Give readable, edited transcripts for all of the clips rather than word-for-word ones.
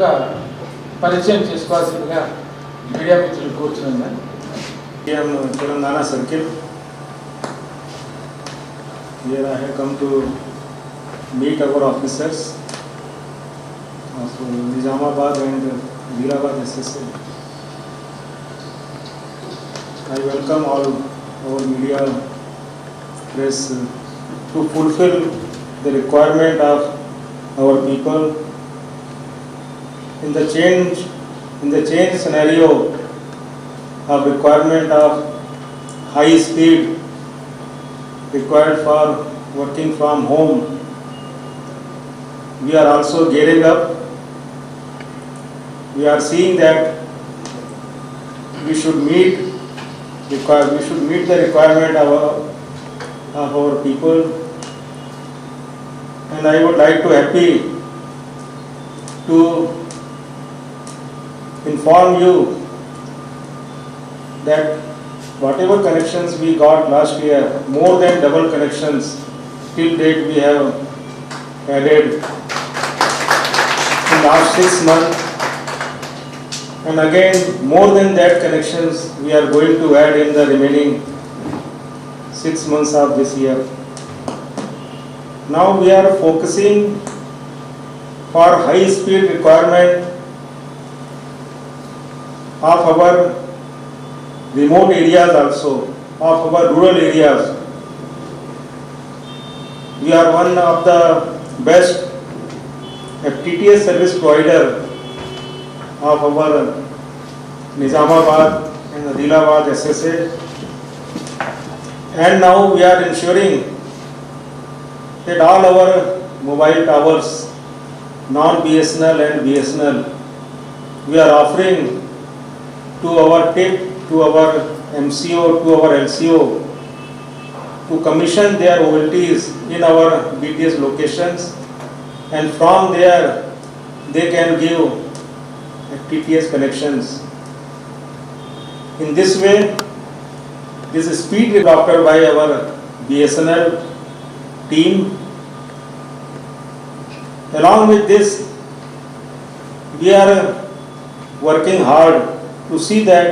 యొక్క పరిచయం చేసుకోవాల్సిందిగా మీడియా మిత్రులు కోరుచున్నాను. Telangana Circle. Here I have come to meet our officers of Nizamabad and Adilabad SSA. I welcome all our media press to fulfill the requirement of our people in the change scenario of requirement of high speed required for working from home. We are also gearing up. We are seeing that we should meet the requirement of our people, and I would like to happy to inform you that whatever connections we got last year, more than double connections till date we have added in last 6 months, and again more than that connections we are going to add in the remaining 6 months of this year. Now we are focusing for high speed requirement of our remote areas, also of our rural areas. We are one of the best FTTH service provider of our Nizamabad and Adilabad SSA, and now we are ensuring that all our mobile towers, non-BSNL and BSNL, we are offering to our TIP, to our MCO, to our LCO to commission their OLTs in our BTS locations, and from there they can give FTTH connections. In this way, this speed is adopted by our BSNL team. Along with this, we are working hard to see that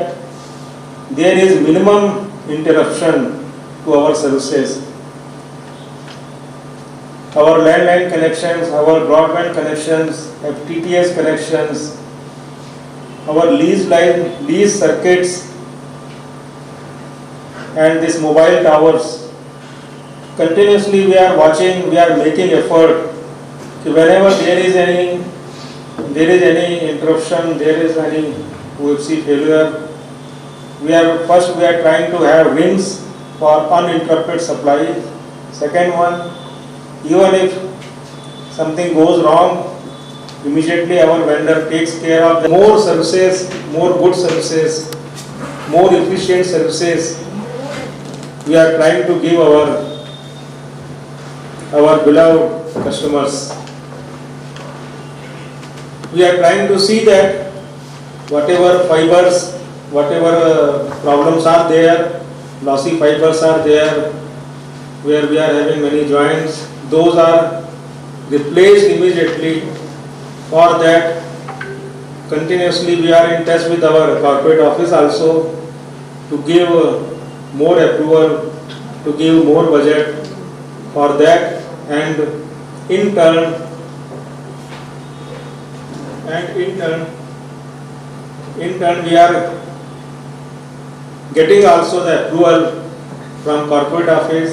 there is minimum interruption to our services. Our landline connections, our broadband connections, FTTH connections, our lease circuits, and these mobile towers. Continuously we are watching, we are making effort whenever there is any interruption, there is any OFC failure, we are trying to have rings for uninterrupted supply. Second one, even if something goes wrong, immediately our vendor takes care of more services, more good services, more efficient services. We are trying to give our beloved customers. We are trying to see that whatever fibers, whatever problems are there, lossy fibers are there, where we are having many joints, those are replaced immediately. For that, continuously we are in touch with our corporate office also to give more approval, to give more budget for that, and in turn we are getting also the approval from corporate office,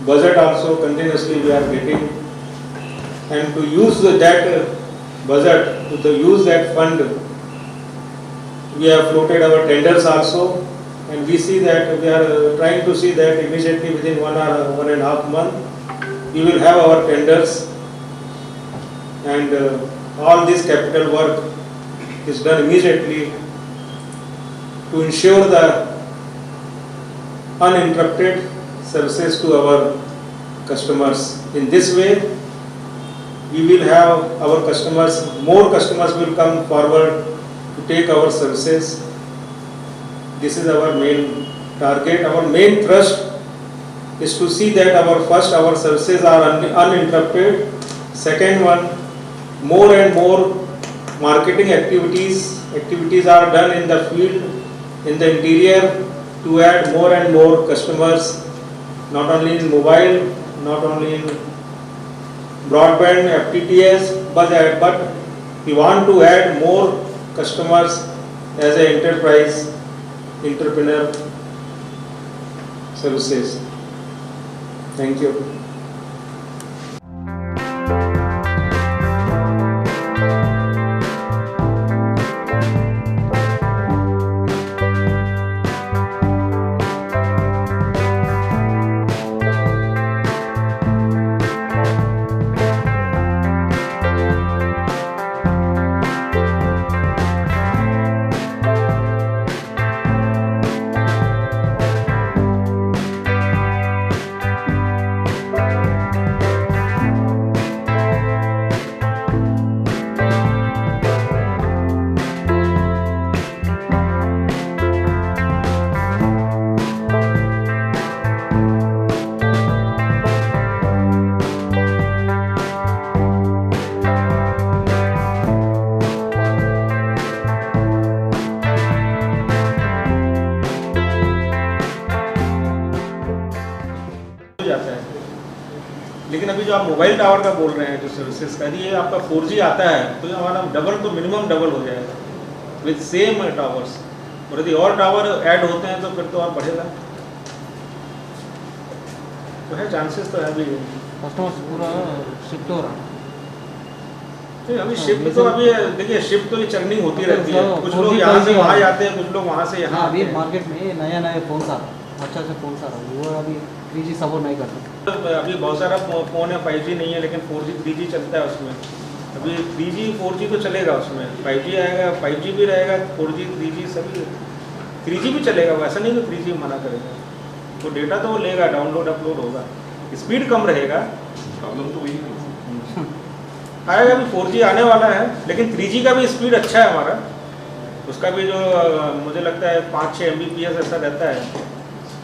budget also continuously we are getting, and to use that budget, to use that fund, we have floated our tenders also, and we see that we are trying to see that immediately within 1 or 1.5 months we will have our tenders, and all this capital work is done immediately to ensure the uninterrupted services to our customers. In this way, we will have our customers, more customers will come forward to take our services. This is our main target. Our main thrust is to see that our services are uninterrupted. Second one, more and more marketing activities are done in the field, in the interior, to add more and more customers, not only in mobile, not only in broadband, FTTS, but we want to add more customers as an enterprise, entrepreneur services. Thank you. जाता है, लेकिन अभी जो आप mobile tower का बोल रहे हैं जो सर्विसेज का, यदि ये आपका 4G आता है तो हमारा डबल तो मिनिमम डबल हो जाएगा विद सेम टावर्स, और यदि और टावर ऐड होते हैं तो फिर तो और बढ़ेगा, तो है चांसेस तो है अभी कस्टमर्स पूरा शिफ्ट हो रहा है। नहीं, अभी शिफ्ट तो अभी देखिए शिफ्ट तो ये चर्निंग होती रहती है, कुछ लोग यहाँ से वहाँ जाते हैं, कुछ लोग वहाँ से यहाँ अभी मार्केट में नया नया फोन आ रहा है, अच्छा से फोन आ रहा है, वो अभी 3G सपोर्ट नहीं करता। अभी बहुत सारा फ़ोन है 5G नहीं है, लेकिन 4G 3G चलता है उसमें। अभी 3G 4G तो चलेगा उसमें, 5G आएगा, 5G भी रहेगा, 4G 3G सभी 3G भी चलेगा, वैसा नहीं कि 3G मना करेगा, तो डेटा तो वो लेगा, डाउनलोड अपलोड होगा, स्पीड कम रहेगा, प्रॉब्लम तो वही आएगा। अभी 4G आने वाला है, लेकिन 3G का भी स्पीड अच्छा है हमारा, उसका भी जो मुझे लगता है 5-6 Mbps ऐसा रहता है,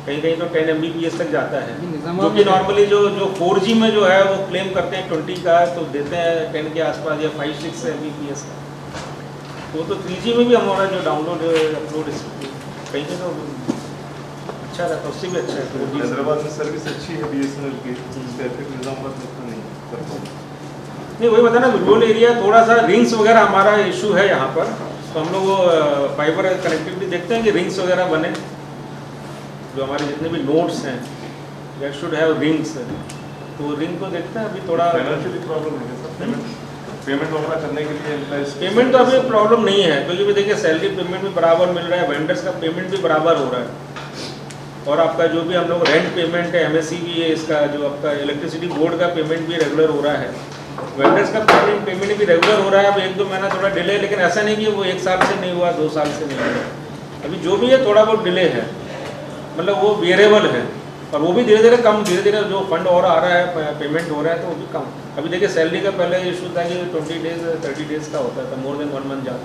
कहीं कहीं तो 10 Mbps तक जाता है, जो कि नॉर्मली जो 4G में जो है वो क्लेम करते हैं 20 का, तो देते हैं 10 के आसपास या 5-6 Mbps का, तो 3G में भी हमारा जो डाउनलोड अपलोड कहीं कहीं तो अच्छा रहता है, उससे भी अच्छा है। हैदराबाद में सर्विस अच्छी है BSNL की, ट्रैफिक निजामाबाद में तो नहीं करता। नहीं, वही बता ना, रूरल एरिया थोड़ा सा रिंग्स वगैरह हमारा इशू है यहाँ पर, तो हम लोग फाइबर कनेक्टिविटी देखते हैं कि रिंग्स वगैरह बने, जो हमारे जितने भी नोड्स हैं दैट शुड हैव रिंग्स, तो रिंग को देखते हैं अभी थोड़ा। फाइनेंशियली प्रॉब्लम है सर, पेमेंट वगैरह करने के लिए पेमेंट तो अभी प्रॉब्लम नहीं है, क्योंकि भी देखिए सैलरी पेमेंट भी बराबर मिल रहा है, वेंडर्स का पेमेंट भी बराबर हो रहा है, और आपका जो भी हम लोग रेंट पेमेंट है, MSC भी है, इसका जो आपका इलेक्ट्रिसिटी बोर्ड का पेमेंट भी रेगुलर हो रहा है, वेंडर्स का पेमेंट भी रेगुलर हो रहा है। अब 1-2 महीना थोड़ा डिले, लेकिन ऐसा नहीं कि वो 1 साल से नहीं हुआ, 2 साल से नहीं हुआ, अभी जो भी है थोड़ा बहुत डिले है, मतलब वो वेरिएबल है, और वो भी धीरे धीरे कम, धीरे धीरे जो फंड और आ रहा है, पेमेंट हो रहा है, तो वो भी कम। अभी देखिए सैलरी का पहले इशू था कि 20 डेज 30 डेज का होता था, मोर देन 1 मंथ जाता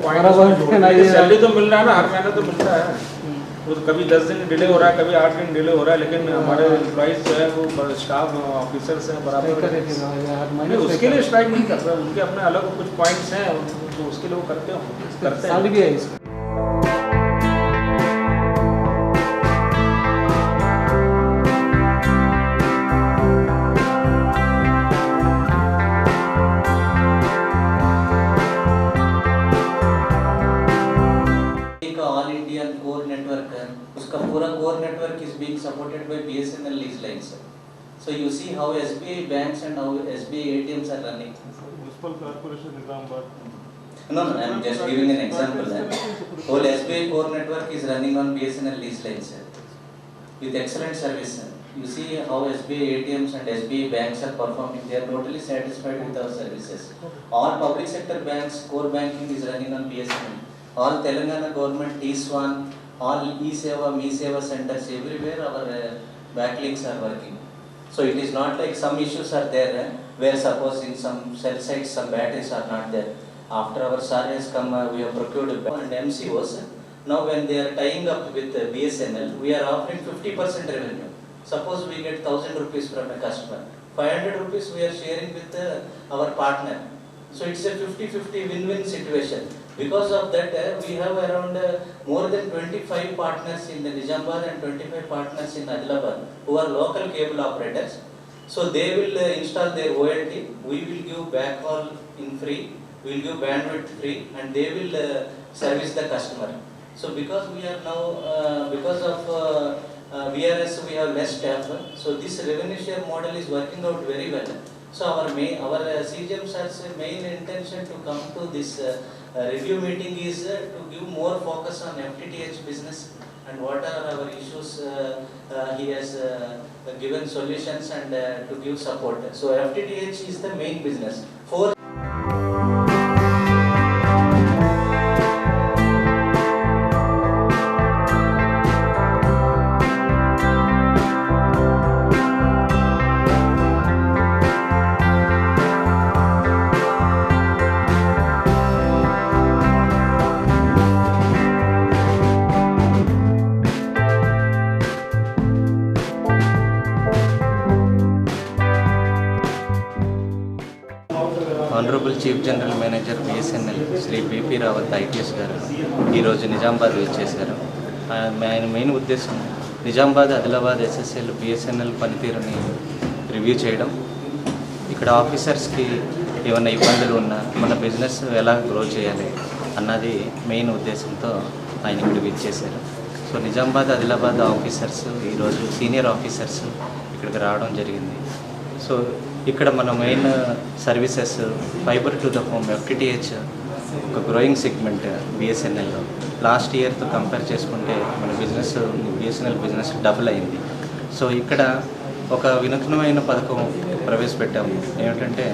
है, सैलरी तो मिल रहा है ना, हर महीने तो मिलता है, वो तो कभी 10 दिन डिले हो रहा है, कभी 8 दिन डिले हो रहा है, लेकिन हमारे एम्प्लॉइज जो है वो स्टाफ ऑफिसर्स हैं बराबर, उसके लिए स्ट्राइक नहीं कर रहे, उनके अपने अलग कुछ पॉइंट्स हैं, तो उसके लिए वो करते हैं। ऑल इंडिया कोर नेटवर्क है, उसका पूरा core network is being supported by BSNL lease lines. So you see how SBI banks and how SBI ATMs are running. Municipal corporation Nizamabad. No, I am just giving an example. Whole SBI core network is running on BSNL lease lines with excellent service. You see how SBI ATMs and SBI banks are performing. They are totally satisfied with our services. All public sector banks, core banking is running on BSNL. All Telangana government T-SWAN, all E-Seva, Me-Seva centers, everywhere our backlinks are working. So it is not like some issues are there where suppose in some cell sites some batteries are not there. After our SAR has come, we have procured and MCOs. Now when they are tying up with BSNL, we are offering 50% revenue. Suppose we get 1,000 rupees from a customer, 500 rupees we are sharing with our partner. So it's a 50-50 win-win situation. Because of that, we have around more than 25 partners in the Nizamabad and 25 partners in Adilabad who are local cable operators. So they will install their OLT. We will give backhaul in free. We will give bandwidth free, and they will service the customer. So because we are now, because of VRS, we have less staff. So this revenue share model is working out very well. So our CGM sir's main intention to come to this review meeting is to give more focus on FTTH business and what are our issues. He has given solutions and to give support. So FTTH is the main business. Honourable chief general manager BSNL Shri BP Rawat ITS garu ఈరోజు నిజామాబాద్ వచ్చేశారు. ఆయన main ఉద్దేశం Nizamabad, Adilabad SSL BSNL పనితీరుని review చేయడం, ఇక్కడ ఆఫీసర్స్కి ఏమైనా ఇబ్బందులు ఉన్నా మన బిజినెస్ ఎలా గ్రో చేయాలి అన్నది మెయిన్ ఉద్దేశంతో ఆయన ఇక్కడ విచ్చేశారు. సో నిజామాబాద్, ఆదిలాబాద్ ఆఫీసర్స్ ఈరోజు సీనియర్ ఆఫీసర్స్ ఇక్కడికి రావడం జరిగింది. సో ఇక్కడ మన main services fibre to the home FTTH ఒక గ్రోయింగ్ సెగ్మెంట్ బిఎస్ఎన్ఎల్లో లాస్ట్ ఇయర్తో కంపేర్ చేసుకుంటే మన బిజినెస్ బిఎస్ఎన్ఎల్ బిజినెస్ డబుల్ అయింది. సో ఇక్కడ ఒక వినూత్నమైన పథకం ప్రవేశపెట్టాము. ఏమిటంటే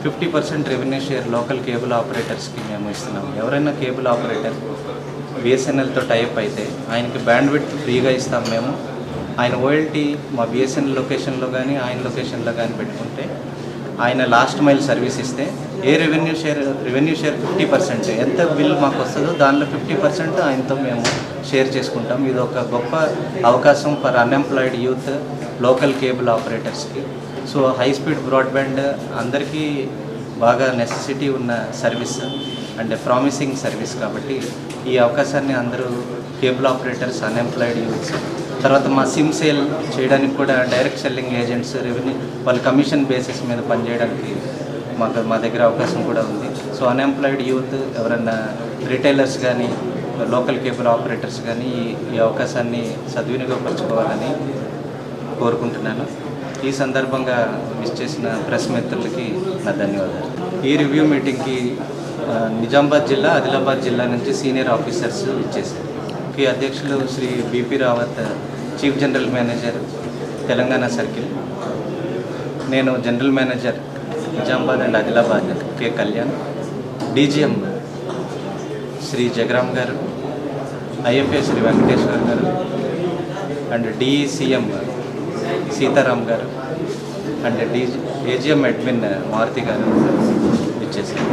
50% రెవెన్యూ షేర్ లోకల్ కేబుల్ ఆపరేటర్స్కి మేము ఇస్తున్నాము. ఎవరైనా కేబుల్ ఆపరేటర్ బిఎస్ఎన్ఎల్తో టైప్ అయితే ఆయనకి బ్యాండ్విడ్త్ ఫ్రీగా ఇస్తాం మేము. ఆయన ఓఎల్టీ మా బిఎస్ఎన్ఎల్ లొకేషన్లో కానీ ఆయన లొకేషన్లో కానీ పెట్టుకుంటే ఆయన లాస్ట్ మైల్ సర్వీస్ ఇస్తే రెవెన్యూ షేర్ 50% ఎంత బిల్ మాకు వస్తుందో దానిలో 50% ఆయనతో మేము షేర్ చేసుకుంటాం. ఇది ఒక గొప్ప అవకాశం for unemployed youth local cable ఆపరేటర్స్కి. సో హై స్పీడ్ బ్రాడ్బ్యాండ్ అందరికీ బాగా నెసెసిటీ ఉన్న సర్వీస్ అండ్ ప్రామిసింగ్ సర్వీస్ కాబట్టి ఈ అవకాశాన్ని అందరూ కేబుల్ ఆపరేటర్స్, అన్ఎంప్లాయిడ్ యూత్స్, తర్వాత మా సిమ్ సేల్ చేయడానికి కూడా డైరెక్ట్ సెల్లింగ్ ఏజెంట్స్, రెవెన్యూ వాళ్ళు కమిషన్ బేసిస్ మీద పనిచేయడానికి మా దగ్గర అవకాశం కూడా ఉంది. సో అన్ఎంప్లాయిడ్ యూత్ ఎవరైనా రిటైలర్స్ కానీ లోకల్ కేబుల్ ఆపరేటర్స్ కానీ ఈ అవకాశాన్ని సద్వినియోగపరచుకోవాలని కోరుకుంటున్నాను. ఈ సందర్భంగా విష్ చేసిన ప్రెస్ మిత్రులకి నా ధన్యవాదాలు. ఈ రివ్యూ మీటింగ్కి నిజామాబాద్ జిల్లా, ఆదిలాబాద్ జిల్లా నుంచి సీనియర్ ఆఫీసర్స్ ఇచ్చేశారు. ఈ అధ్యక్షులు Shri BP Rawat, chief general manager Telangana circle. నేను general manager Nizamabad and Adilabad K Kalyan. DGM Shri Jagaram గారు, ఐఎఫ్ఏ శ్రీ వెంకటేశ్వర్ గారు అండ్ డిఈసిఎం సీతారాం గారు అండ్ ఏజిఎం అడ్మిన్ మారుతి గారు ఇచ్చేసారు.